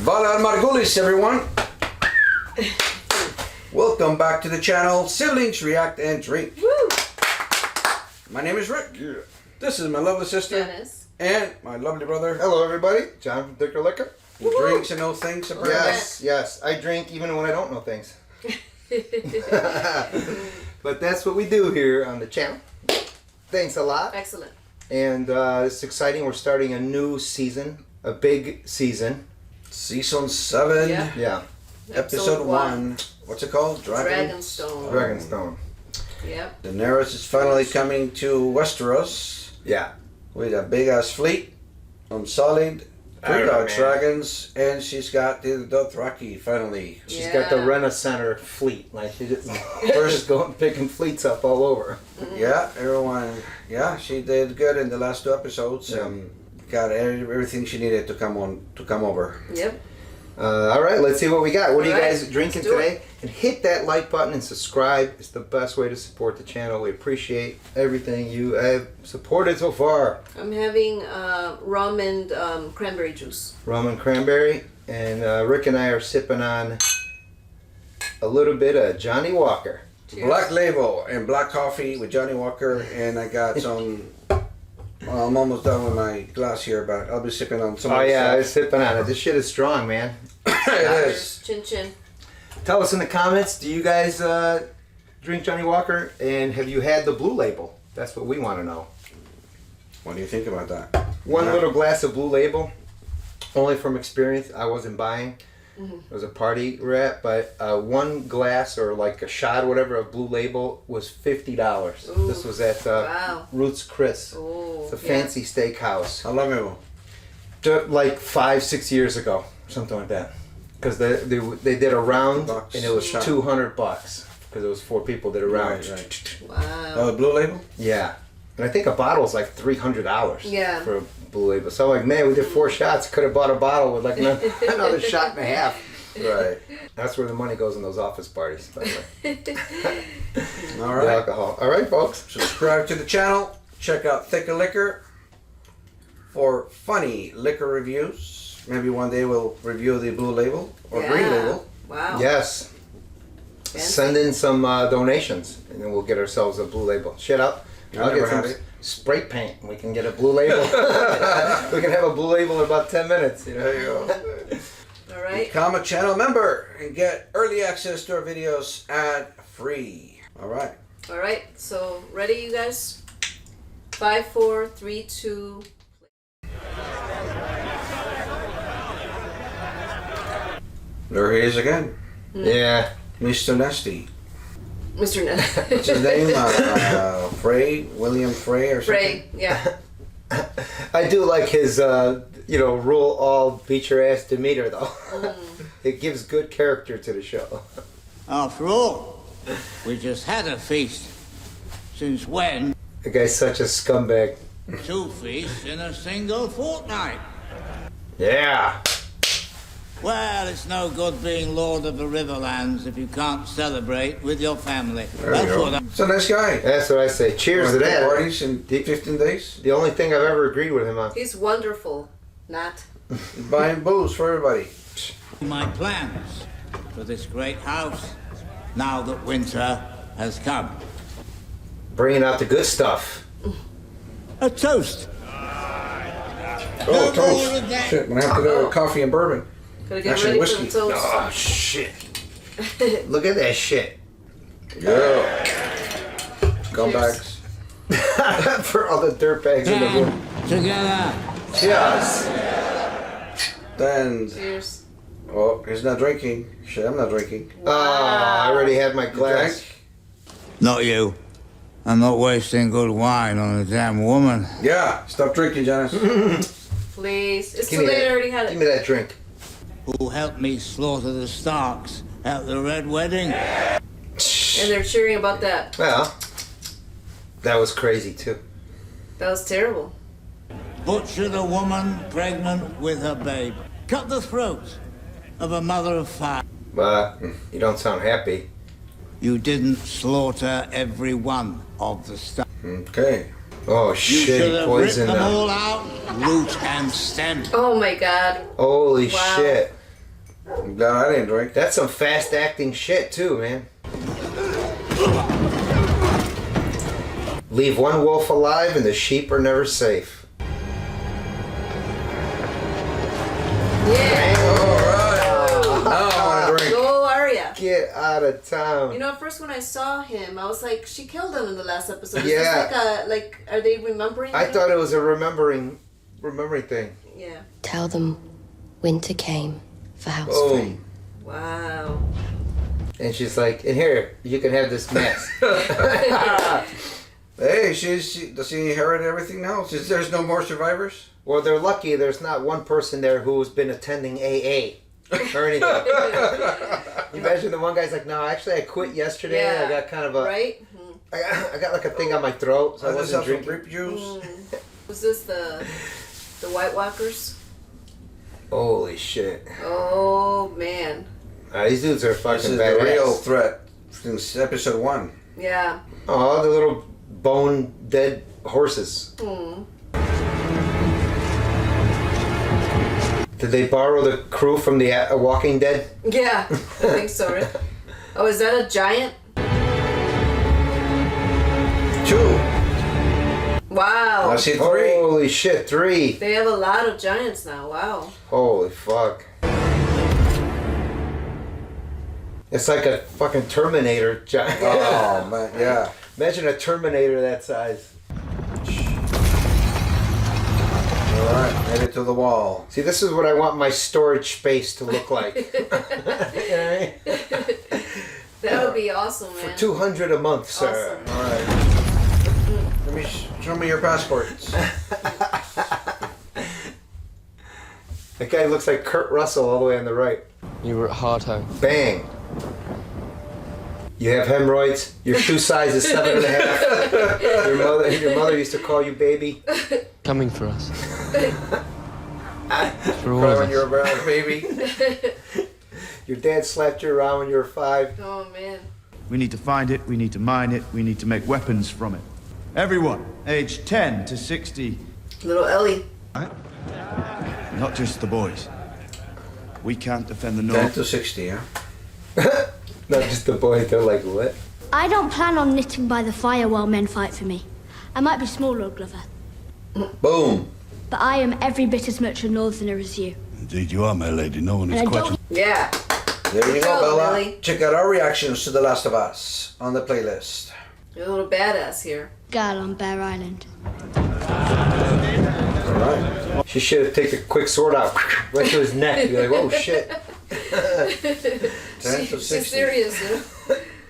Vala Margulis, everyone. Welcome back to the channel, Siblings React and Drink. Woo. My name is Rick. Yeah. This is my lovely sister. Janice. And my lovely brother. Hello, everybody. John from Dicker Liquor. He drinks and knows things about Yes. I drink even when I don't know things. But that's what we do here on the channel. Thanks a lot. Excellent. And it's exciting. We're starting a new season, a big season. Season 7. Yeah. Episode 1. What's it called? Dragonstone. Dragonstone. Yep. Daenerys is finally coming to Westeros. Yeah. With a big ass fleet on solid 3 dragons, and she's got the Dothraki finally. She's got the Renaissance fleet. Like she just first going picking fleets up all over. Mm-hmm. Yeah, everyone. Yeah, she did good in the last 2 episodes and got everything she needed to come over. Yep. All right, let's see what we got. What are you All right, guys drinking today? And hit that like button and subscribe. It's the best way to support the channel. We appreciate everything you have supported so far. I'm having rum and cranberry juice. Rum and cranberry. And Rick and I are sipping on a little bit of Johnny Walker. Cheers. Black Label and black coffee with Johnny Walker, and I got some. Well, I'm almost done with my glass here, but I'll be sipping on some. Oh yeah, I stuff. was sipping on it. This shit is strong, man. It is. Chin chin. Tell us in the comments, do you guys drink Johnny Walker? And have you had the Blue Label? That's what we want to know. What do you think about that? One little glass of Blue Label, only from experience. I wasn't buying. It was a party we're at, but one glass or like a shot or whatever of Blue Label was $50. Ooh. This was at Ruth's Chris. Ooh, It's a fancy steakhouse. How long ago? Like 5-6 years ago, something like that. Because they did a round and it was $200 because it was 4 people did a round. Right. Wow. Oh, the Blue Label? Yeah, and I think a bottle is like $300. Yeah. For a Blue Label. So I'm like, man, we did 4 shots. Could have bought a bottle with like another shot and a half. Right. That's where the money goes in those office parties, by the way. All The right. alcohol. All right, folks. Subscribe to the channel. Check out Thicker Liquor for funny liquor reviews. Maybe one day we'll review the Blue Label or Green Label. Wow. Yes. Fancy. Send in some donations, and then we'll get ourselves a Blue Label. Shit up. I'll get some spray paint. And we can get a Blue Label. We can have a Blue Label in about 10 minutes. You know? There you go. All right. Become a channel member and get early access to our videos ad-free. All right. All right. So ready, you guys? 5, 4, 3, 2. There he is again. Yeah. Mr. Nasty. Mr. Ness. What's his name? Frey? William Frey or something? Frey. Yeah. I do like his, rule all, beat your ass demeanor, though. It gives good character to the show. After all, we just had a feast. Since when? The guy's such a scumbag. 2 feasts in a single fortnight. Yeah. Well, it's no good being Lord of the Riverlands if you can't celebrate with your family. There you go. He's a nice guy. That's what I say. Cheers to that. Parties in 15 days. The only thing I've ever agreed with him on. He's wonderful. Not. He's buying booze for everybody. My plans for this great house now that winter has come. Bringing out the good stuff. A toast. Oh, toast. Shit, I'm gonna have to do coffee and bourbon. Gotta get Actually, ready whiskey. for the toast. Oh, shit. Look at that shit. Yeah. Scumbags. For all the dirtbags in the room. Together. Cheers. Then, Cheers. oh, he's not drinking. Shit, I'm not drinking. Oh, I already had my glass. Drank? Not you. I'm not wasting good wine on a damn woman. Yeah, stop drinking, Janice. Please. It's Give too me late. that. I already had Give it. me that drink. Who helped me slaughter the Starks at the Red Wedding? And they're cheering about that. Well, that was crazy, too. That was terrible. Butchered a woman pregnant with her babe. Cut the throat of a mother of 5. You don't sound happy. You didn't slaughter every one of the Starks. Okay. Oh, You shit, should he have ripped poisoned them them. all out, root and stem. Oh my god. Holy Wow. shit. I'm glad I didn't drink. That's some fast acting shit too, man. Leave one wolf alive and the sheep are never safe. Yeah. Alright. Now I want to drink. Go Arya. Get out of town. You know, at first when I saw him, I was like, she killed him in the last episode. Is Yeah. this like are they remembering? I him? thought it was a remembering thing. Yeah. Tell them winter came for house Boom. frame. Wow. And she's like, and here, you can have this mess. Hey, does she inherit everything now? Since there's no more survivors? Well, they're lucky there's not one person there who's been attending AA or anything. You imagine the one guy's like, no, actually I quit yesterday. Yeah. I got kind of a... Right? I got like a thing on my throat, so I I just wasn't have some drinking. grape juice. Was this the White Walkers? Holy shit. Oh man. These dudes are This fucking is badass. the real threat since episode 1. Yeah. Oh, the little bone dead horses. Did they borrow the crew from the Walking Dead? Yeah. I think so, right? Oh, is that a giant? 2. Wow. I see 3. Holy shit, 3. They have a lot of giants now. Wow. Holy fuck. It's like a fucking Terminator giant. Oh, man, yeah. Imagine a Terminator that size. Alright, made it to the wall. See, this is what I want my storage space to look like. That would be awesome, man. For $200 a month, sir. Awesome. Alright. Let me show me your passports. That guy looks like Kurt Russell all the way on the right. You were at Hard Home. Bang. You have hemorrhoids. Your shoe size is 7.5. Your mother used to call you baby. Coming for us. For all Cry of when us. you're around, baby. Your dad slapped you around when you were 5. Oh man. We need to find it, we need to mine it, we need to make weapons from it. Everyone, aged 10 to 60, Little Ellie. not just the boys. We can't defend the 10 North. to 60, huh? Not just the boys. They're like, what? I don't plan on knitting by the fire while men fight for me. I might be small, Lord Glover, Boom. but I am every bit as much a northerner as you. Indeed you are, my lady. No one is And I questioning. Yeah. There you go, Go, Bella. Lily. Check out our reactions to The Last of Us on the playlist. You're a little badass here. Girl on Bear Island. Alright. She should have taken a quick sword out right to his neck. Be like, oh shit. 10 to 60. She's serious, you know?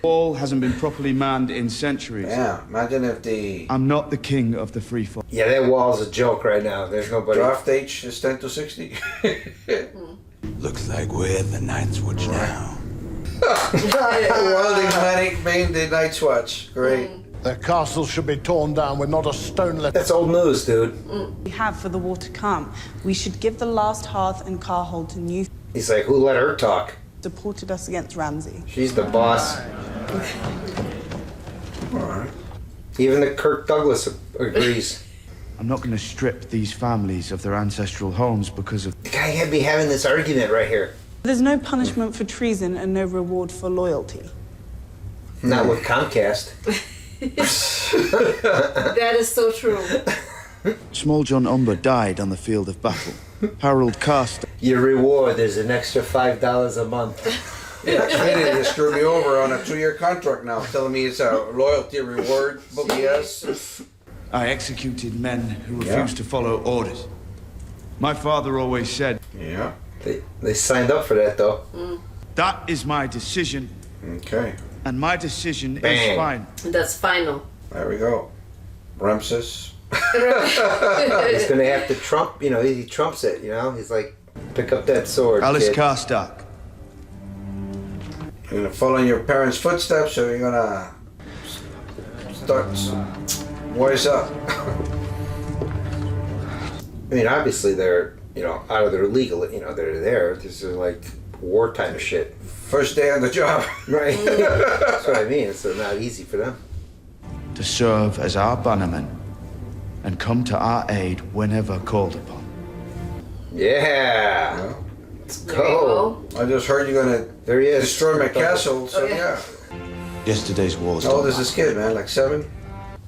Wall hasn't been properly manned in centuries. Yeah, imagine if the I'm not the king of the free fall. Yeah, that wall's a joke right now. There's nobody. draft age is 10 to 60. Looks like we're the Night's Watch now. Wilding Manic Bane, the Night's Watch. Great. Their castle should be torn down with not a stone left. That's old news, dude. We have for the war to come. We should give the last hearth and carhold to new He's like, who let her talk? supported us against Ramsay. She's the boss. Alright. Even the Kirk Douglas agrees. I'm not going to strip these families of their ancestral homes because of... The guy can't be having this argument right here. There's no punishment for treason and no reward for loyalty. Not with Comcast. That is so true. Small John Umber died on the field of battle. Harold Carster Your reward is an extra $5 a month. Yeah, Trinity just screwed me over on a 2-year contract now, telling me it's a loyalty reward book. Yes. I executed men who refused to follow orders. My father always said, Yeah. They signed up for that though. that is my decision, Okay. and my decision Bang. is fine. That's final. There we go. Ramses. He's gonna have to trump. You know, he trumps it. You know, he's like, pick up that sword. Alice kid. Karstark. You're gonna follow in your parents' footsteps, or you're gonna start wise up. I mean, obviously they're out of their legal. They're there. This is like wartime shit. First day on the job. Right. That's what I mean. It's not easy for them. To serve as our bannermen and come to our aid whenever called upon. Yeah. Well, Let's There you go. I just heard you're gonna There he is. destroy my castle, so Oh, yeah. yeah. Yesterday's wars. How old is this kid, man? Like 7?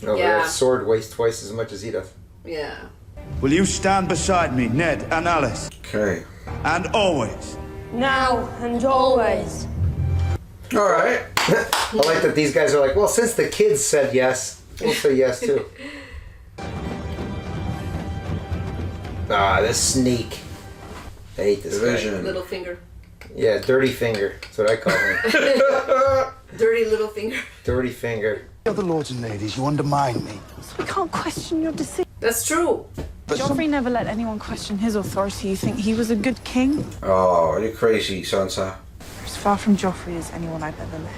Oh, Yeah. that sword weighs twice as much as he does. Yeah. Will you stand beside me, Ned and Alice? Okay. And always. Now and always. All right. I like that these guys are like, well, since the kids said yes, we'll say yes too. Ah, this sneak. I hate this guy. Division. Little finger. Yeah, dirty finger. That's what I call him. Dirty little finger. Dirty finger. Other lords and ladies, you undermine me. We can't question your decision. That's true. Joffrey never let anyone question his authority. You think he was a good king? Oh, are you crazy, Sansa? As far from Joffrey as anyone I've ever met.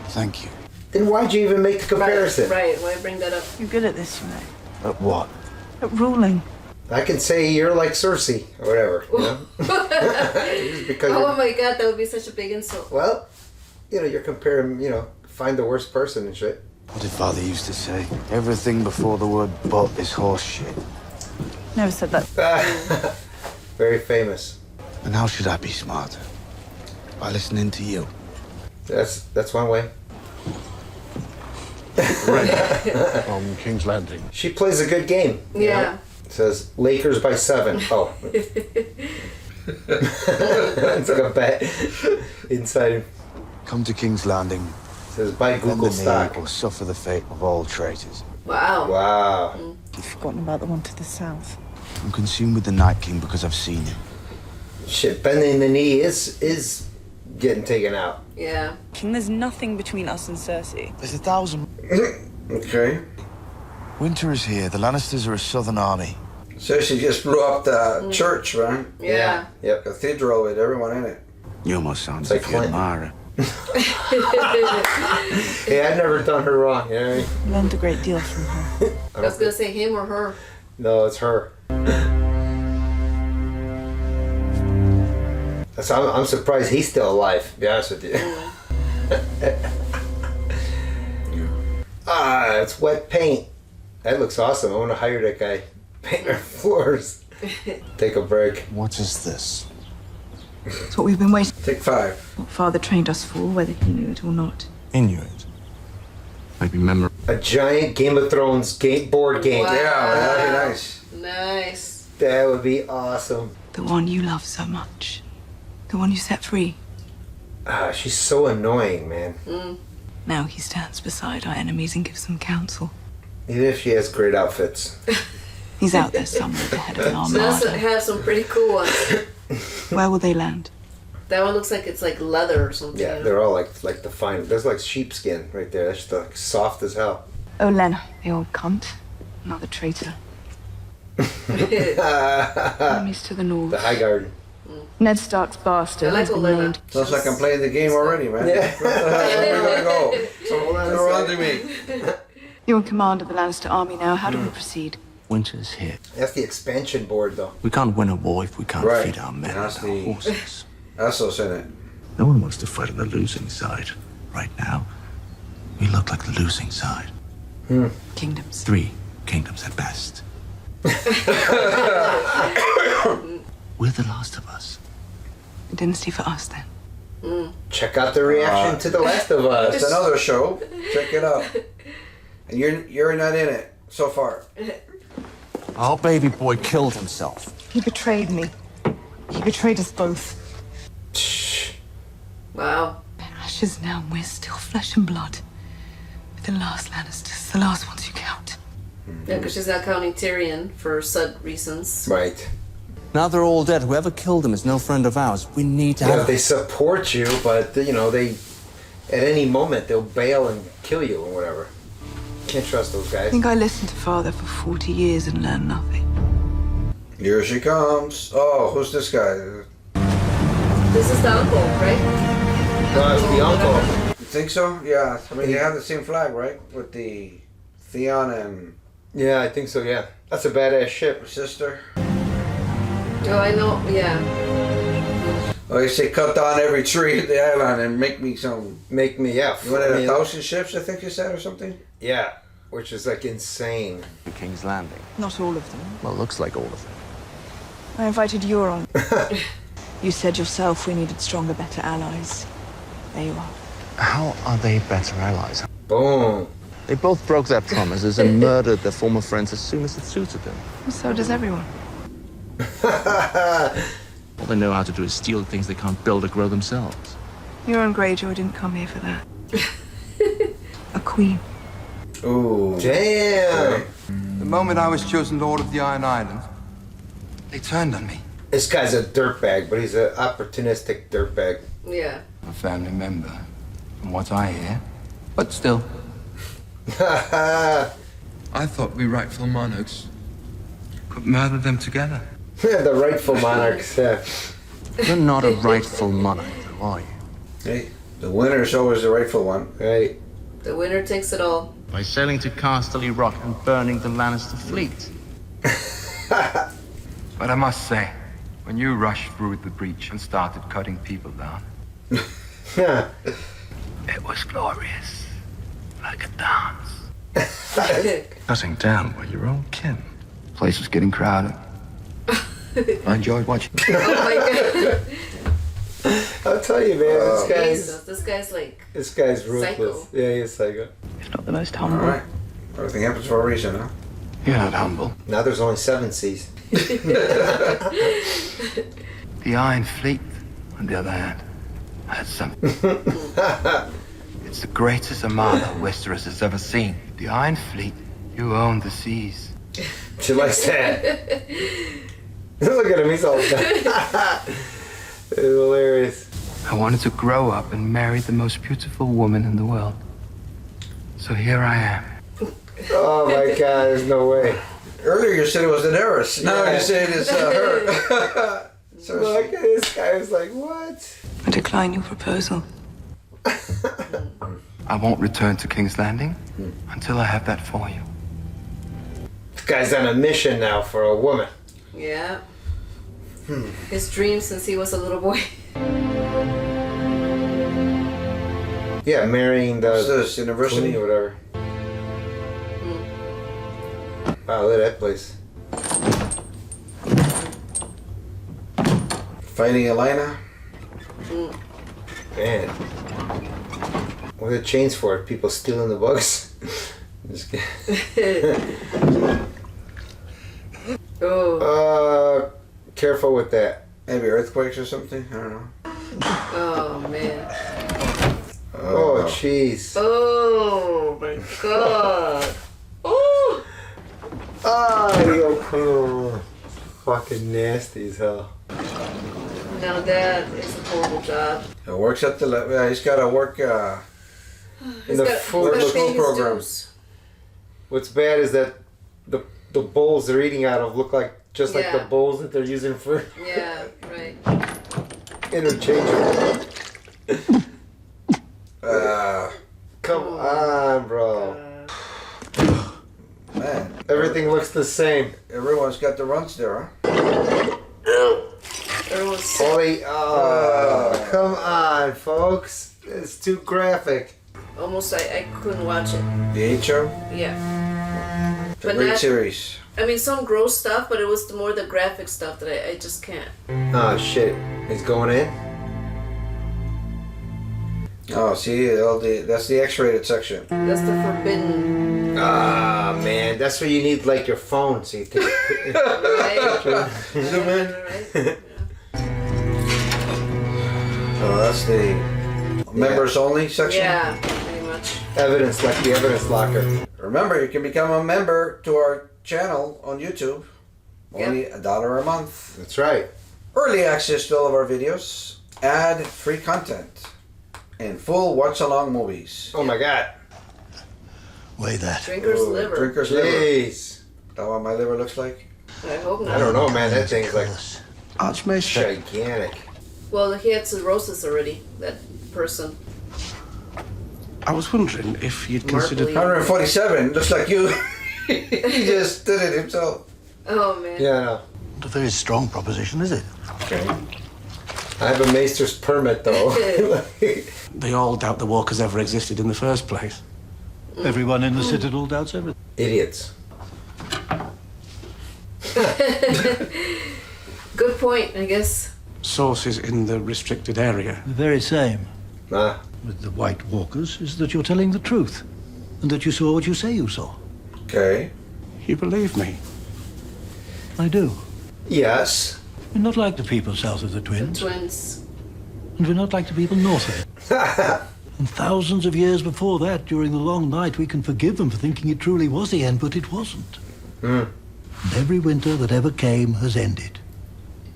Thank you. Then why'd you even make the comparison? Right. Why bring that up? You're good at this, you know. At what? At ruling. I can say you're like Cersei or whatever. You know? Just because Oh you're, my god, that would be such a big insult. well, you know, you're comparing, you know, find the worst person and shit. What did Father used to say? Everything before the word but is horse shit. Never said that. Very famous. And how should I be smarter? By listening to you. That's one way. From King's Landing. She plays a good game. you Yeah. know? It says Lakers by 7. Oh. It's like a bet inside him. Come to King's Landing. It says buy Bend Google the knee stock. or suffer the fate of all traitors. Wow. Wow. You've forgotten about the one to the south. I'm consumed with the Night King because I've seen him. Shit, bending the knee is getting taken out. Yeah. King, there's nothing between us and Cersei. There's 1,000. Okay. Winter is here. The Lannisters are a southern army. Cersei just blew up the church, right? Yeah. Yep. Cathedral with everyone in it. You almost sound It's like like you Clinton. admire her. Hey, I've never done her wrong, you know what I mean? Learned a great deal from her. I was gonna say him or her. No, it's her. That's, I'm surprised he's still alive, to be honest with you. Ah, it's wet paint. That looks awesome. I want to hire that guy. Paint our floors. Take a break. What is this? It's what we've been waiting. Take 5. What Father trained us for, whether he knew it or not. Inuit. Maybe memory. A giant Game of Thrones board game. Wow. Yeah, that'd be nice. Nice. That would be awesome. The one you love so much. The one you set free. Ah, she's so annoying, man. Now he stands beside our enemies and gives them counsel. Even if she has great outfits. He's out there somewhere at the head of an So that's armada. have some pretty cool ones. Where will they land? That one looks like it's like leather or something. Yeah, you know? they're all like the fine. There's like sheepskin right there. That's just like soft as hell. Oh, Lena, the old cunt. Another traitor. Enemies to the north. The High Garden. Ned Stark's bastard I like has been Olenna. named. Sounds like I'm playing the game already, man. Yeah. Where are we gonna go? Turn around to me. You're in command of the Lannister army now. How do we proceed? Winter's here. That's the expansion board, though. We can't win a war if we can't Right. feed our men That's and our the- horses. Essos in it. No one wants to fight on the losing side. Right now, we look like the losing side. Kingdoms. 3 kingdoms at best. We're the last of us. A dynasty for us, then. Check out the reaction to The Last of It's Us. another show. Check it out. And you're not in it so far. Our baby boy killed himself. He betrayed me. He betrayed us both. Wow. Ashes now, and we're still flesh and blood. We're the last Lannisters, the last ones you count. Yeah, because she's not counting Tyrion for sud reasons. Right. Now they're all dead. Whoever killed them is no friend of ours. We need to Yeah, have... they support you, but you know they, at any moment they'll bail and kill you or whatever. Can't trust those I guys. think I listened to Father for 40 years and learned nothing. Here she comes. Oh, who's this guy? This is the uncle, right? No, it's the uncle. You think so? Yeah. I mean, they have the same flag, right? With the Theon and Yeah, I think so. Yeah, that's a badass ship. sister. Oh, I know. Yeah. Oh, you say cut down every tree at the island and make me some. Make me You wanted 1,000 ships, I think you said, or something? Yeah, which is like insane. King's Landing. Not all of them. Well, looks like all of them. I invited Euron. You said yourself we needed stronger, better allies. There you are. How are they better allies? Boom. They both broke their promises and murdered their former friends as soon as it suited them. So does everyone. All they know how to do is steal things they can't build or grow themselves. Euron Greyjoy didn't come here for that. A queen. Ooh. Damn. The moment I was chosen Lord of the Iron Islands, they turned on me. This guy's a dirtbag, but he's an opportunistic dirtbag. Yeah. A family member, from what I hear. But still. I thought we rightful monarchs could murder them together. The rightful monarchs, yeah. You're not a rightful monarch, though, are you? Hey, the winner is always the rightful one. Right. The winner takes it all. By sailing to Casterly Rock and burning the Lannister fleet. But I must say, when you rushed through the breach and started cutting people down, it was glorious. Like a dance. Cutting down by your own kin. The place was getting crowded. I enjoyed watching. Oh my god. I'll tell you, man, This guy's like. This guy's ruthless. Psycho. Yeah, he's psycho. If not the most humble. All right. Everything happens for a reason, huh? You're not humble. Now there's only 7 seas. The Iron Fleet, on the other hand, had something. It's the greatest armada Westeros has ever seen. The Iron Fleet, you own the seas. She likes that. Look at him, he's all done. It's hilarious. I wanted to grow up and marry the most beautiful woman in the world. So here I am. Oh my god, there's no way. Earlier you said it was Daenerys. Now Yeah. you say it is her. So Look at this guy, was like, what? I decline your proposal. I won't return to King's Landing until I have that for you. This guy's on a mission now for a woman. Yeah. His dream since he was a little boy. Yeah, marrying the What's this, university? queen or whatever. Wow, look at that place. Fighting Elena. Man. What are the chains for? People stealing the books? Just kidding. Oh. Careful with that. Maybe earthquakes or something? I don't know. Oh man. Oh, jeez. Oh my god. Oh. Oh, yo, cool. Fucking nasty as hell. Now that is a horrible job. It works at the. He's got to work. In the food program. What's bad is that the bowls they're eating out of look like just like the Yeah. bowls that they're using for Yeah, right. interchangeable. Come on, bro. Man, Everything looks the same. everyone's got the runs there, huh? Everyone's sick. Holy, oh, come on, folks. It's too graphic. Almost I couldn't watch it. The H.O. Yeah. It's a But great not- series. I mean, some gross stuff, but it was more the graphic stuff that I just can't. Oh, shit. He's going in? Oh, see, that's the X-rated section. That's the forbidden. Ah, man. That's where you need, like, your phone so you can... Right? Zoom in. Right? Oh, that's the members only section. Yeah, pretty much. Evidence, like the evidence locker. Remember, you can become a member to our channel on YouTube. Only $1 a month. That's right. Early access to all of our videos. Ad-free content. And full watch-along movies. Oh, my God. Weigh that. Drinker's Ooh, liver. Drinker's liver. Jeez. That what my liver looks like? I hope not. I don't know, man. That thing's, like, Archmaester. gigantic. Well, he had cirrhosis already, that person. I was wondering if you'd Mark considered... Lee. 147. Looks like you. He just did it himself. Oh, man. Yeah, I know. Not a very strong proposition, is it? I have a maester's permit, though. They all doubt the walkers ever existed in the first place. Everyone in the Citadel doubts everything. Idiots. Good point, I guess. sources in the restricted area. The very same. Ah. With the White Walkers is that you're telling the truth. And that you saw what you say you saw. Okay. You believe me? I do. Yes. We're not like the people south of the Twins. Twins. And we're not like the people north of it. And thousands of years before that, during the long night, we can forgive them for thinking it truly was the end, but it wasn't. And every winter that ever came has ended.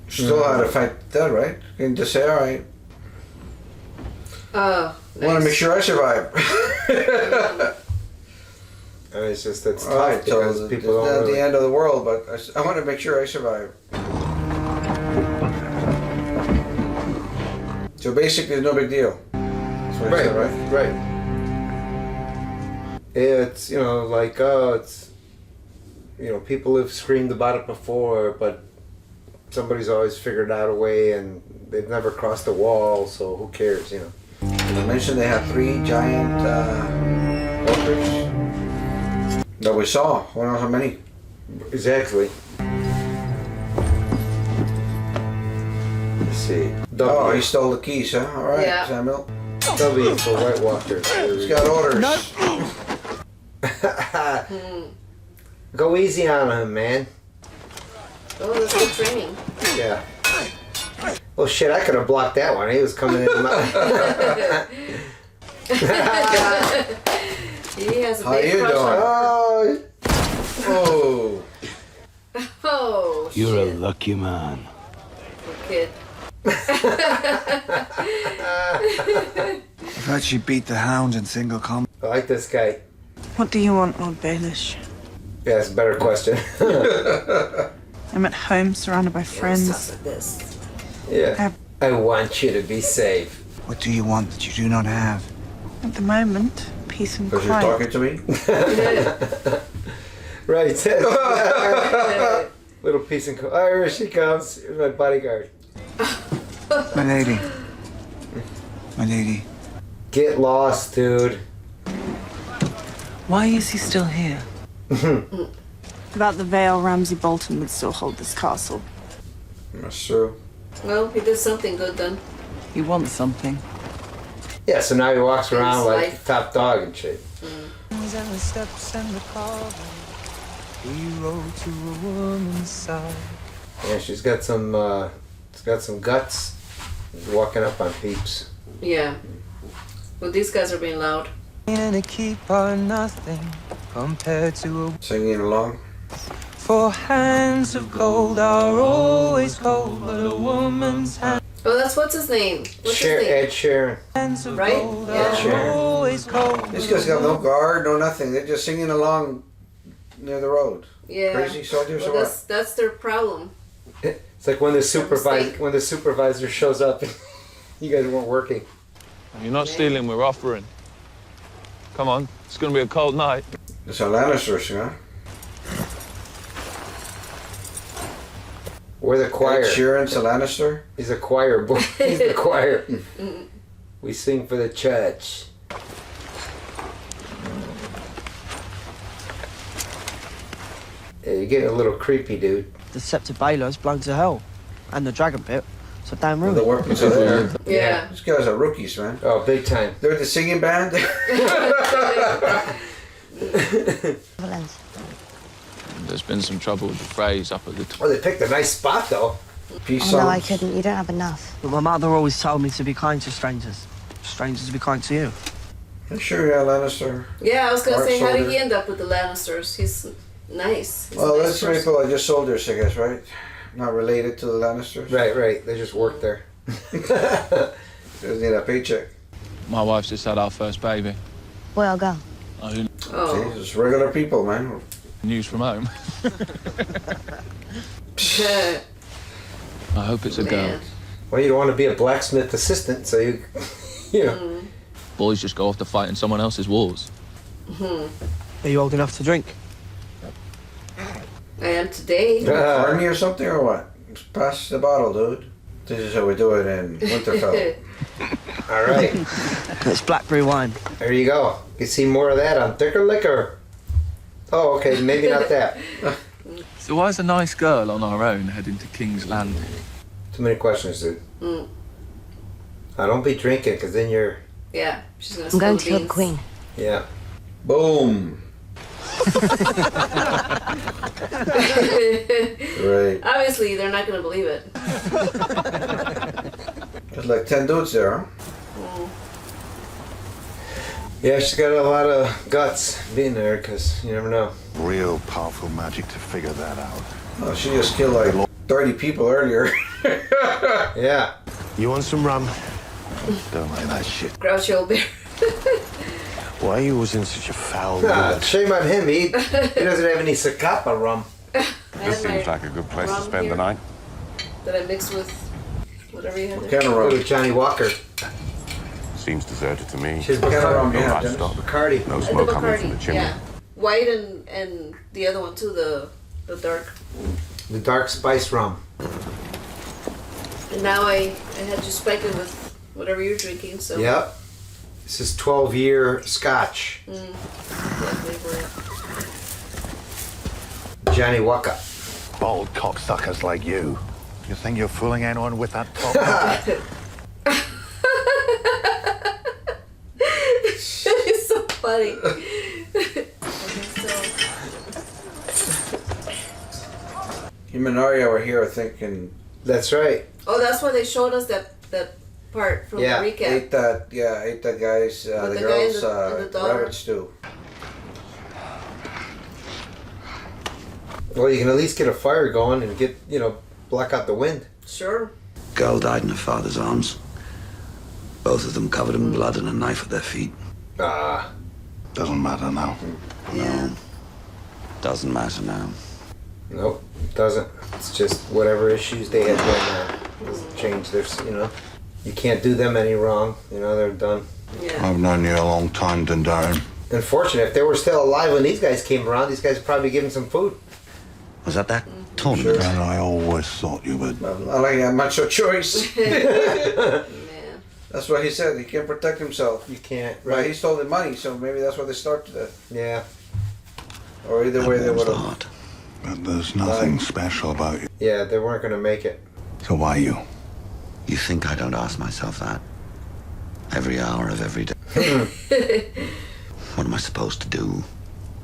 Still had to fight that, right? You can just say, all right. Oh, I want to make sure I survive. It's just that's All tough right, so because it's people not don't really... the end of the world, but I want to make sure I survive. So basically, it's no big deal. That's what I said, right? Right. It's, you know, like, oh, it's, you know, people have screamed about it before, but somebody's always figured out a way and they've never crossed a wall, so who cares, you know? I mentioned they have 3 giant walkers that we saw. I don't know how many. Exactly. Let's see. Oh, he stole the keys, huh? All right, Yeah. Samuel. W for White Walkers. He's got orders. Go easy on him, man. Oh, that's good training. Yeah. Oh shit, I could have blocked that one. He was coming in. He has a How big you crush doing? on her. Oh. Oh, You're a shit. lucky man. Poor kid. I've heard she beat the hound in single combat. I like this guy. What do you want, Lord Baelish? Yeah, that's a better question. I'm at home, surrounded by friends. Stop with this. Yeah. I want you to be safe. What do you want that you do not have? At the moment, peace and Because you're quiet. talking to me? Right. Little piece of... Oh, here she comes. Here's my bodyguard. My lady. My lady. Get lost, dude. Why is he still here? Without the veil, Ramsay Bolton would still hold this castle. That's true. Well, he did something good then. He wants something. Yeah, so now he walks around His like life. top dog and shit. Yeah, she's got some guts. Walking up on peeps. Yeah. Well, these guys are being loud. Singing along. For hands of gold are always cold, but a woman's hands Oh, that's what's his name? What's his name? Ed Sheeran. of Right? gold Yeah. are always cold. These guys got no guard, no nothing. They're just singing along near the road. Yeah. Crazy soldiers Well, or what? that's their problem. It's like when the supervisor shows up, you guys weren't working. You're not stealing, we're offering. Come on, it's gonna be a cold night. It's a Lannisters, huh? We're the choir. Ed Sheeran's a Lannister? He's a choir boy. He's the choir. We sing for the church. Yeah, you're getting a little creepy, dude. The Scepter Baylor's blown to hell. And the Dragon Pit. So damn Well, rude. the weapons are there. Yeah. These guys are rookies, man. Oh, big time. They're the singing band. There's been some trouble with the Freys up at the top. Oh, they picked a nice spot, though. Peace Oh, no, songs. I couldn't. You don't have enough. But my mother always told me to be kind to strangers. Strangers to be kind to you. I'm sure you're a Lannister. Yeah, I was gonna Art say, how did soldier. he end up with the Lannisters? He's nice. He's a Well, nice that's person. people are just soldiers, I guess, right? Not related to the Lannisters. Right. They just work there. Just need a paycheck. My wife's just had our first baby. Boy, I'll go. Who Oh. Jesus, regular people, man. news from home. I hope it's a girl. Man. Well, you don't want to be a blacksmith assistant, so you know. Boys just go off to fight in someone else's wars. Are you old enough to drink? I am today. Army or something or what? Just pass the bottle, dude. This is how we do it in Winterfell. All right. It's blackberry wine. There you go. You can see more of that on Thicker Liquor. Oh, okay. Maybe not that. So why is a nice girl on our own heading to King's Landing? To Too many questions, dude. Mm. Don't be drinking, because then you're... Yeah, she's gonna I'm going to spill kill the queen. Yeah. Boom. Right. Obviously, they're not gonna believe it. There's like 10 dudes there, huh? Yeah, she's got a lot of guts being there, because you never know. Real powerful magic to figure that out. Oh, she just killed like 30 people earlier. Yeah. You want some rum? Don't like that shit. Grouchy old bear. Why are you always in such a foul mood? Shame on him. He doesn't have any Zacapa rum. This seems like a good place to spend the night. That I mix with whatever you have What there. kind of rum? With Johnny Walker. Seems deserted to me. She's what kind of rum? No Yeah, livestock. Bacardi. No The smoke coming Bacardi, from the chimney. yeah. White and the other one too, the dark. The dark spice rum. And now I had to spike it with whatever you're drinking, so. Yep. This is 12-year Scotch. Mm. That flavor. Johnny Walker. Bold cocksuckers like you. You think you're fooling anyone with that top knot? It's so funny. Him and Arya were here thinking. That's right. Oh, that's why they showed us that part from the recap. Ate that guys, With the the guy girls, and the daughter. rabbit stew. Well, you can at least get a fire going and get, block out the wind. Sure. Girl died in her father's arms. Both of them covered in blood and a knife at their feet. Doesn't matter now. No. Doesn't matter now. Nope, doesn't. It's just whatever issues they had going on. Doesn't change their, you can't do them any wrong. They're done. Yeah. I've known you a long time, Dundaren. Unfortunately, if they were still alive when these guys came around, these guys would probably give them some food. Was that Tony? Sure. And I always thought you would. I like that macho choice. That's what he said. He can't protect himself. You can't. Right. He stole the money, so maybe that's why they started it. Yeah. Or either way, they would have. But there's nothing special about you. Yeah, they weren't going to make it. So why you? You think I don't ask myself that? Every hour of every day. What am I supposed to do?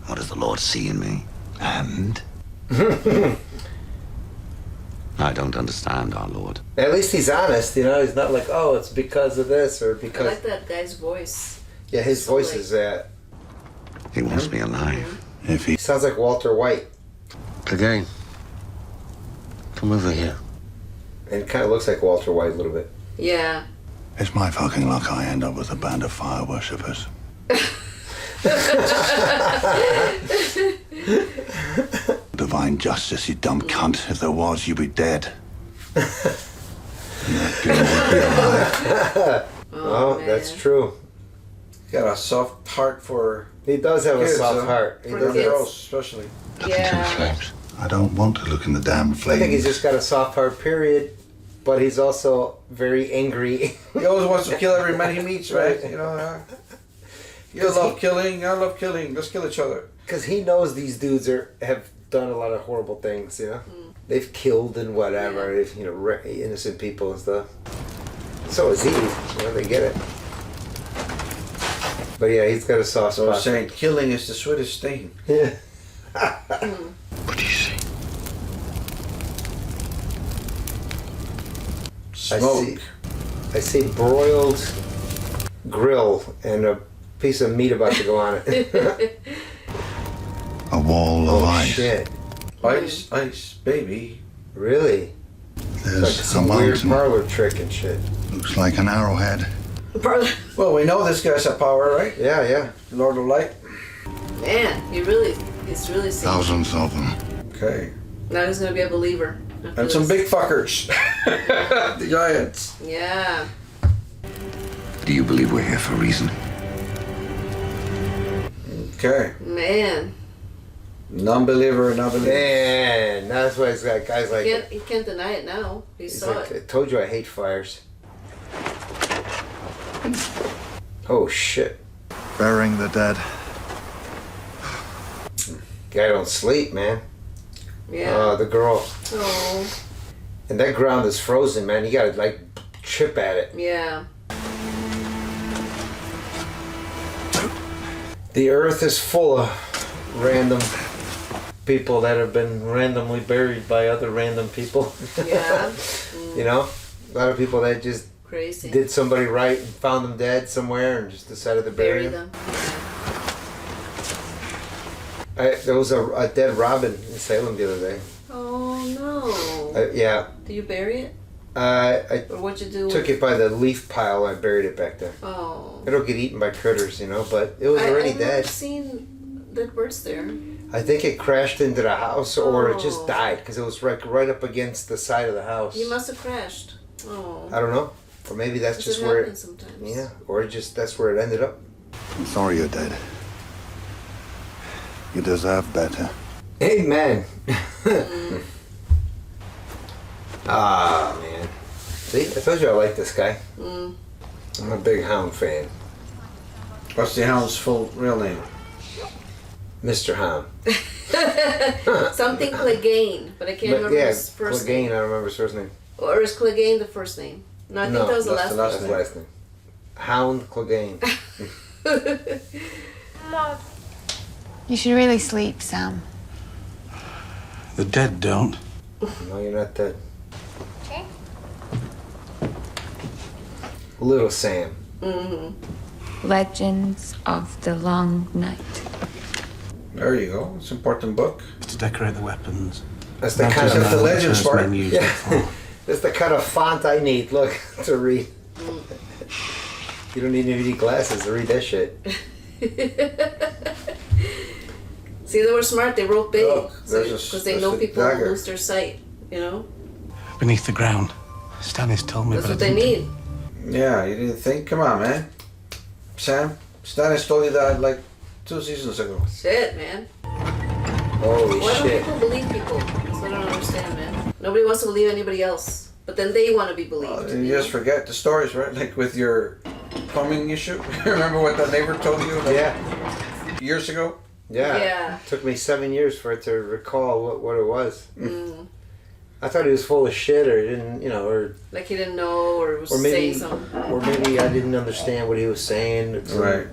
What does the Lord see in me? And? I don't understand our Lord. At least he's honest, He's not like, oh, it's because of this or I because. like that guy's voice. Yeah, his So, voice like- is that. He wants me alive. If he sounds like Walter White. Again. Come over here. And it kind of looks like Walter White a little bit. Yeah. It's my fucking luck I end up with a band of fire worshippers. Divine justice, you dumb cunt. If there was, you'd be dead. Oh, that's true. He got a soft heart for. He does have kids, a soft huh? heart. He For does. girls, especially. Yeah. I don't want to look in the damn flames. I think he's just got a soft heart, period. But he's also very angry. He always wants to kill every man he meets, right? You love killing, I love killing. Let's kill each other. Because he knows these dudes have done a lot of horrible things, They've killed and whatever, they've, innocent people and stuff. So is he, they get it. But yeah, he's got a soft So I spot. was saying, killing is the sweetest thing. Yeah. What do you see? Smoke. I see broiled grill and a piece of meat about to go on it. A wall of Oh ice. shit! Ice, baby. Really? There's Like a some weird mountain. parlor trick and shit. Looks like an arrowhead. Well, we know this guy's a power, right? Yeah. Lord of Light. Man, he's really seeing. Thousands of them. Okay. Now he's gonna be a believer. after And some this. big fuckers. The giants. Yeah. Do you believe we're here for a reason? Okay. Man. Non-believer, non-believer. Man, that's why it's got guys like. He can't deny it now. He He's saw like, it. I told you I hate fires. Oh shit! Burying the dead. Guy don't sleep, man. Yeah. Oh, the girl. Oh. And that ground is frozen, man. You gotta like chip at it. Yeah. The earth is full of random people that have been randomly buried by other random people. Yeah. You know? A lot of people that just Crazy. did somebody right and found them dead somewhere and just decided to bury them. There was a dead robin in Salem the other day. Oh no. Yeah. Do you bury it? I Or what'd you do? took it by the leaf pile. I buried it back there. Oh. It'll get eaten by critters, you know, but it was already I've dead. never seen dead birds there. I think it crashed into the house or it just Oh. died because it was right up against the side of the house. You must have crashed. Oh. I don't know. Or maybe that's Does just it where happen sometimes? Yeah, or that's where it ended up. I'm sorry you're dead. You deserve better. Amen. Ah, man. See, I told you I like this guy. I'm a big Hound fan. What's the Hound's full real name? Mr. Hound. Something Clegane, but I can't remember his first Clegane, name. I don't remember his first name. Or is Clegane the first name? No, I think that was the last that's name. the last name. Hound Clegane. You should really sleep, Sam. The dead don't. No, you're not dead. Little Sam. Legends of the Long Night. There you go. It's an important book. To decorate the weapons. That's the Not kind just of the legends first part. men used it for. That's the kind of font I need. Look to read. You don't need any glasses to read that shit. See, they were smart. They wrote big there's they know the people dagger. lose their sight. You know, Beneath the ground. Stannis told me, that's but what I they didn't. need. Yeah, you didn't think? Come on, man. Stannis told you that like 2 seasons ago. Shit, man. Holy Why shit. don't people believe people? That's what I don't understand, man. Nobody wants to believe anybody else, but then they want to be believed. You just forget the stories, right? Like with your plumbing issue. Remember what the neighbor told you? Like years ago. Yeah. Yeah. Took me 7 years for it to recall what it was. I thought he was full of shit, or didn't, you know, or Like he didn't know, or was maybe, saying something. or maybe I didn't understand what he was saying. Right.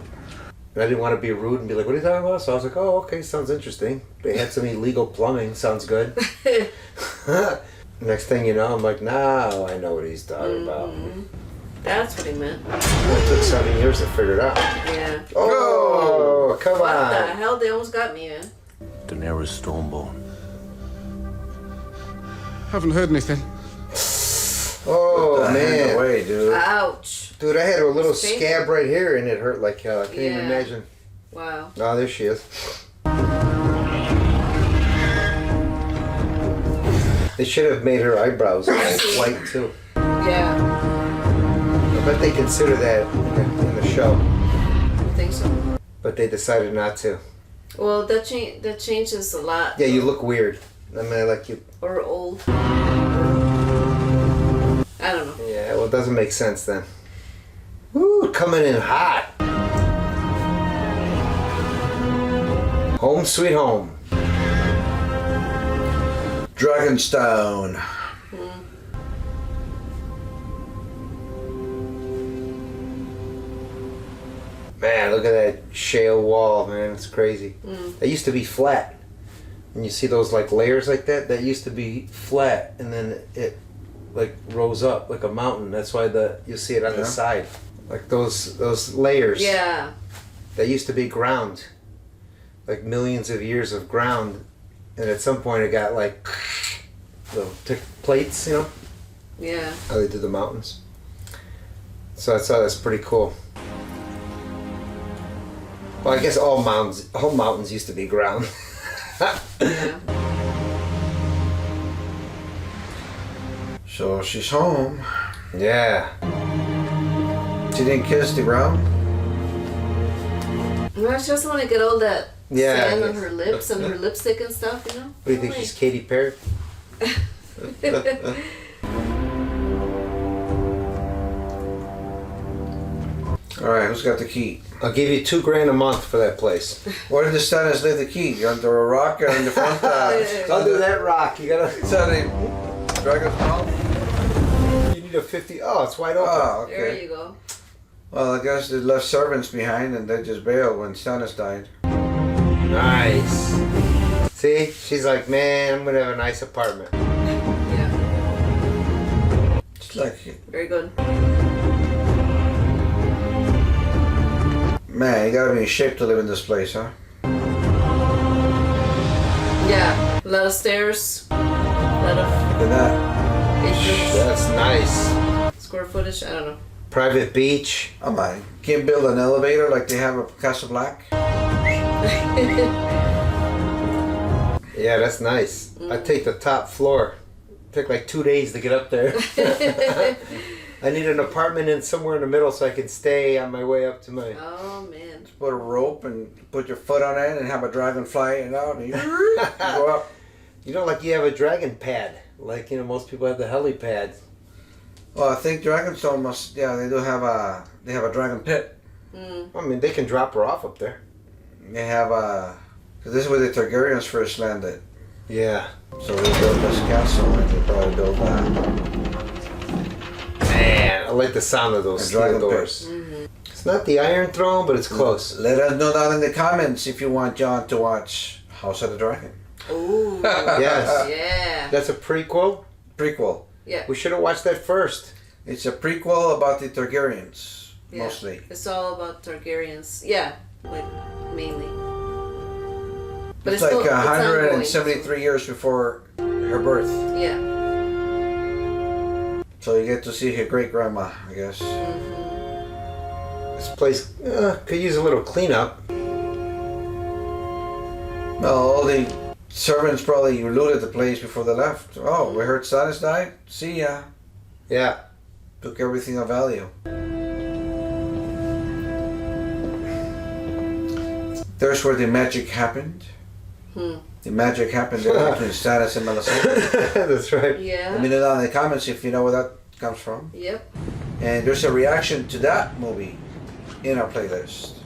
I didn't want to be rude and be like, "What are you talking about?" So I was like, "Oh, okay, sounds interesting." They had some illegal plumbing. Sounds good. Next thing you know, I'm like, "Now I know what he's talking about." That's what he meant. It took 7 years to figure it out. Yeah. Oh, come What on! the hell? They almost got me, man. Daenerys Stormborn. Haven't heard anything. Oh Put the hand man, away, dude. Ouch. dude, I had a little It's painful. scab right here, and it hurt like hell. I can't even Yeah. imagine. Wow. Oh, there she is. They should have made her eyebrows white too. Yeah. I bet they consider that in the show, I think so. but they decided not to. Well, that changes a lot. Yeah, you look weird. I mean, like you. Or old. I don't know. Yeah, well, it doesn't make sense then. Woo, coming in hot. Home sweet home. Dragonstone. Man, look at that shale wall, man. It's crazy. It used to be flat. And you see those like layers like that? That used to be flat, and then it like rose up like a mountain. That's why you see it on the side, like those layers. Yeah. That used to be ground, like millions of years of ground, and at some point it got like little plates, you know. Yeah. How they do the mountains. So I thought that's pretty cool. Well, I guess all mountains used to be ground. Yeah. So she's home. Yeah. She didn't kiss the ground. Well, she doesn't want to get all that Yeah, sand I on guess. her lips and her lipstick and stuff, you know? What do you think? She's Katy Perry? All right, who's got the key? I'll give you $2,000 a month for that place. Where did the Stannis leave the key? Under a rock or in the front? Under that rock, you gotta. It's on the Dragonstone? You need a 50. Oh, it's wide open. Oh, okay. There you go. Well, I guess they left servants behind and they just bailed when Stannis died. Nice. See, she's like, man, I'm gonna have a nice apartment. Yeah. Just like, Very good. man, you gotta be in shape to live in this place, huh? Yeah. A lot of stairs. A lot of Look at that. acres. That's nice. Square footage. I don't know. Private beach. Oh my, can't build an elevator like they have at Castle Black? Yeah, that's nice. I'd take the top floor. Took like 2 days to get up there. I need an apartment in somewhere in the middle so I can stay on my way up to my... Oh, man. Put a rope and put your foot on it and have a dragon fly it out and you go up. You know, like you have a dragon pad. Like, you know, most people have the helipad. Well, I think Dragonstone must, yeah, they have a dragon pit. I mean, they can drop her off up there. They have cause this is where the Targaryens first landed. Yeah. So they built this castle and they probably built that. Man, I like the sound of those A steel dragon doors. Mm-hmm. It's not the Iron Throne, but it's close. Let us know down in the comments if you want John to watch House of the Dragon. Ooh. Yes. Yeah. That's a prequel? Prequel. Yeah. We should have watched that first. It's a prequel about the Targaryens, Yeah. mostly. It's all about Targaryens. Yeah. Like, mainly. But It's like still, 173 years before her birth. Yeah. So you get to see her great grandma, I guess. This place could use a little cleanup. Well, all the servants probably looted the place before they left. Oh, we heard Stannis died? See ya. Yeah. Took everything of value. There's where the magic happened. The magic happened there between Stannis and Melisandre. That's right. Yeah. Let me know down in the comments if you know where that comes from. Yep. And there's a reaction to that movie in our playlist.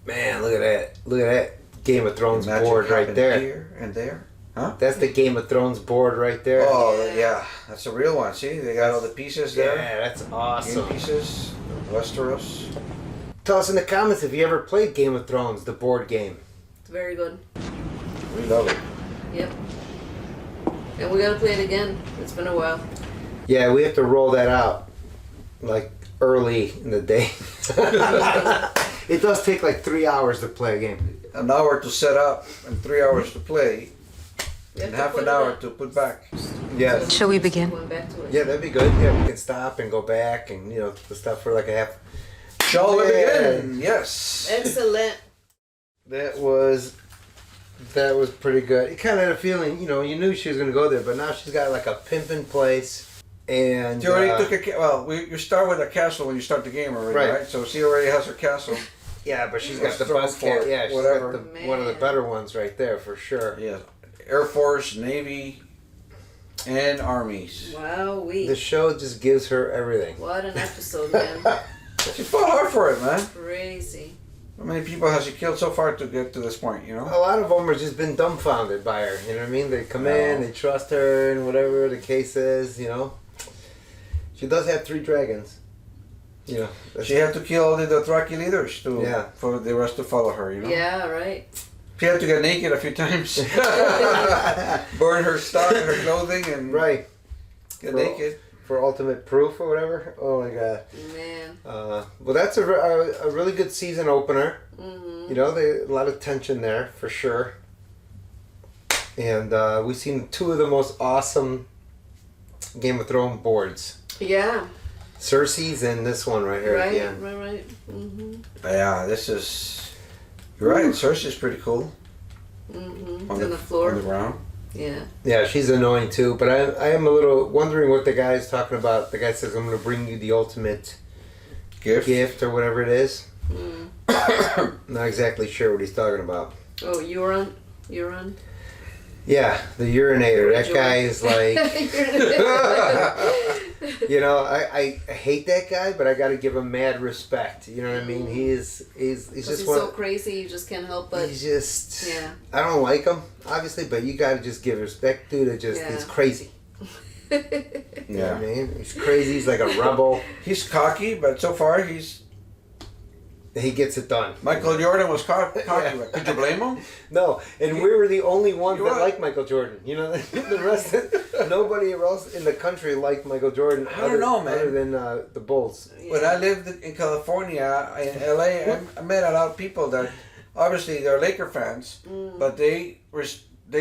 Man, look at that. Look at that Game of Thrones The magic board right happened there. Here and there. Huh? That's the Game of Thrones board right there. Oh, yeah. That's a real one. See, they got all the pieces there. Yeah, that's awesome. Game pieces. Westeros. Tell us in the comments if you ever played Game of Thrones, the board game. It's very good. We love it. Yep. And we gotta play it again. It's been a while. Yeah, we have to roll that out like early in the day. It does take like 3 hours to play a game. An hour to set up and 3 hours to play. And half an hour to put back. Yes. Shall we begin? Going back to it. Yeah, that'd be good. Yeah, we can stop and go back and, you know, the stuff for like a half. Shall we Yeah. begin? Yes. Excellent. That was pretty good. It kind of had a feeling, you know, you knew she was going to go there, but now she's got like a pimping place. And She already took you start with a castle when you start the game already, right? So she already has her castle. Yeah, but she's got the Throw bus for it, Yeah, she's whatever. got one of the better ones right there for sure. Yeah. Air Force, Navy, and armies. Wow, The show just gives her everything. What an episode, man. She fought hard for it, man. Crazy. How many people has she killed so far to get to this point, you know? A lot of them have just been dumbfounded by her, you know what I mean? They come in, they trust her, and whatever the case is, you know. She does have 3 dragons. You know. She had to kill all the Dothraki leaders for the rest to follow her, you know? Yeah, right. She had to get naked a few times. Burn her stock and her clothing and get naked. For ultimate proof or whatever. Oh my god. Man. Well, that's a really good season opener. You know, a lot of tension there for sure. And we've seen 2 of the most awesome Game of Thrones boards. Yeah. Cersei's and this one right here at the end. Right. Mm-hmm. Yeah, this is... You're right, Cersei's pretty cool. Mm-hmm. On the floor. On the ground. Yeah. Yeah, she's annoying too, but I am a little wondering what the guy's talking about. The guy says, I'm going to bring you the ultimate gift or whatever it is. Not exactly sure what he's talking about. Oh, Euron? Yeah, the urinator. That guy is like... You know, I hate that guy, but I got to give him mad respect. You know what I mean? He's just so crazy, you just can't help but... He's just... Yeah. I don't like him, obviously, but you got to just give respect. Dude, it's crazy. You know what I mean? He's crazy. He's like a rebel. He's cocky, but so far he gets it done. Michael Jordan was cocky. But could you blame him? No, and we were the only ones that liked Michael Jordan. You know, the rest of nobody else in the country liked Michael Jordan. I don't know, man. Other than the Bulls. When I lived in California, in LA, I met a lot of people that obviously they're Laker fans, but they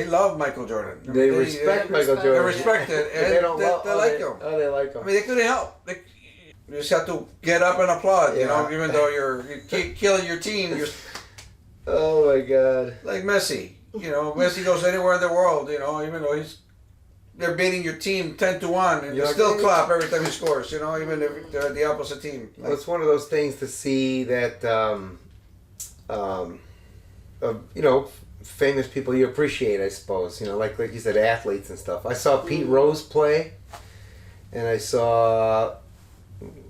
love Michael Jordan. I mean, They respect Michael Jordan. They respect it, and They don't they like him. Oh, they like him. I mean, they couldn't help. You just have to get up and applaud, you know, even though you keep killing your team. Oh my God! Like Messi, you know, Messi goes anywhere in the world, you know, even though they're beating your team 10-1, and you still clap every time he scores, you know, even if they're the opposite team. Well, it's one of those things to see that, you know, famous people you appreciate, I suppose. You know, like you said, athletes and stuff. I saw Pete Rose play, and I saw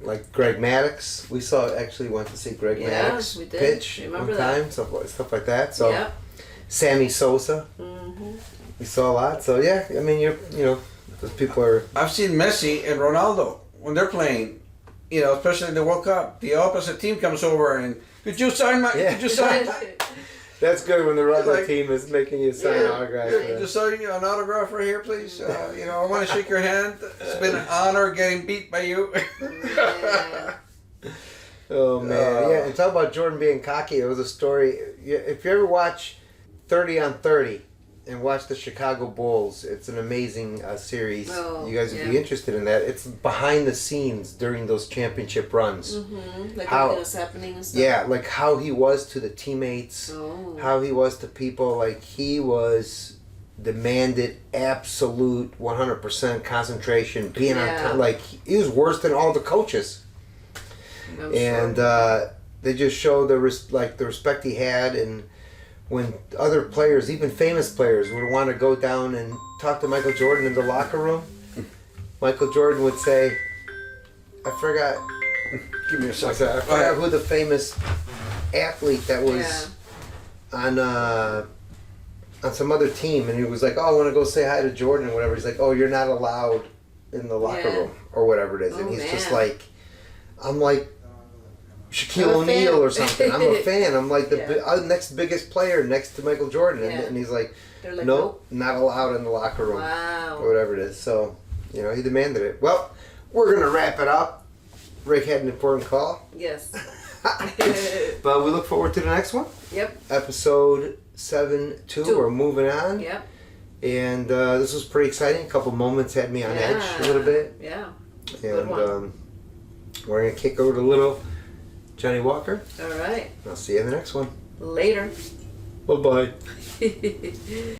like Greg Maddux. We actually went to see Greg Maddux we did. pitch Remember one that. time, stuff like that. So, Sammy Sosa. We saw a lot. So yeah, I mean, you know, those people are. I've seen Messi and Ronaldo when they're playing, you know, especially in the World Cup. The opposite team comes over and could you sign Could you sign? That's good when the other team is making you sign autographs. Could you sign an autograph right here, please? You know, I want to shake your hand. It's been an honor getting beat by you. Oh man, yeah. And talk about Jordan being cocky. It was a story. If you ever watch 30 on 30 and watch the Chicago Bulls, it's an amazing series. Oh, you guys would be interested in that. It's behind the scenes during those championship runs. Like everything was happening and stuff. Yeah, like how he was to the teammates, how he was to people. Like he was demanded absolute 100% concentration, being on time. Like he was worse than all the coaches. And they just show the respect he had, and when other players, even famous players, would want to go down and talk to Michael Jordan in the locker room, Michael Jordan would say, I forgot. Give me a second. I forgot who the famous athlete that was on some other team, and he was like, "Oh, I want to go say hi to Jordan," or whatever. He's like, "Oh, you're not allowed in the locker room," or whatever it is, and he's just like, "I'm like Shaquille O'Neal or something. I'm a fan. I'm like the next biggest player next to Michael Jordan," and he's like, "Nope, not allowed in the locker room," or whatever it is. So, you know, he demanded it. Well, we're gonna wrap it up. Rick had an important call. Yes. But we look forward to the next one. Yep. Episode 7-2. We're moving on. Yep. And this was pretty exciting. A couple moments had me on edge a little bit. Yeah. And we're going to kick over to little Johnny Walker. All right. I'll see you in the next one. Later. Bye-bye.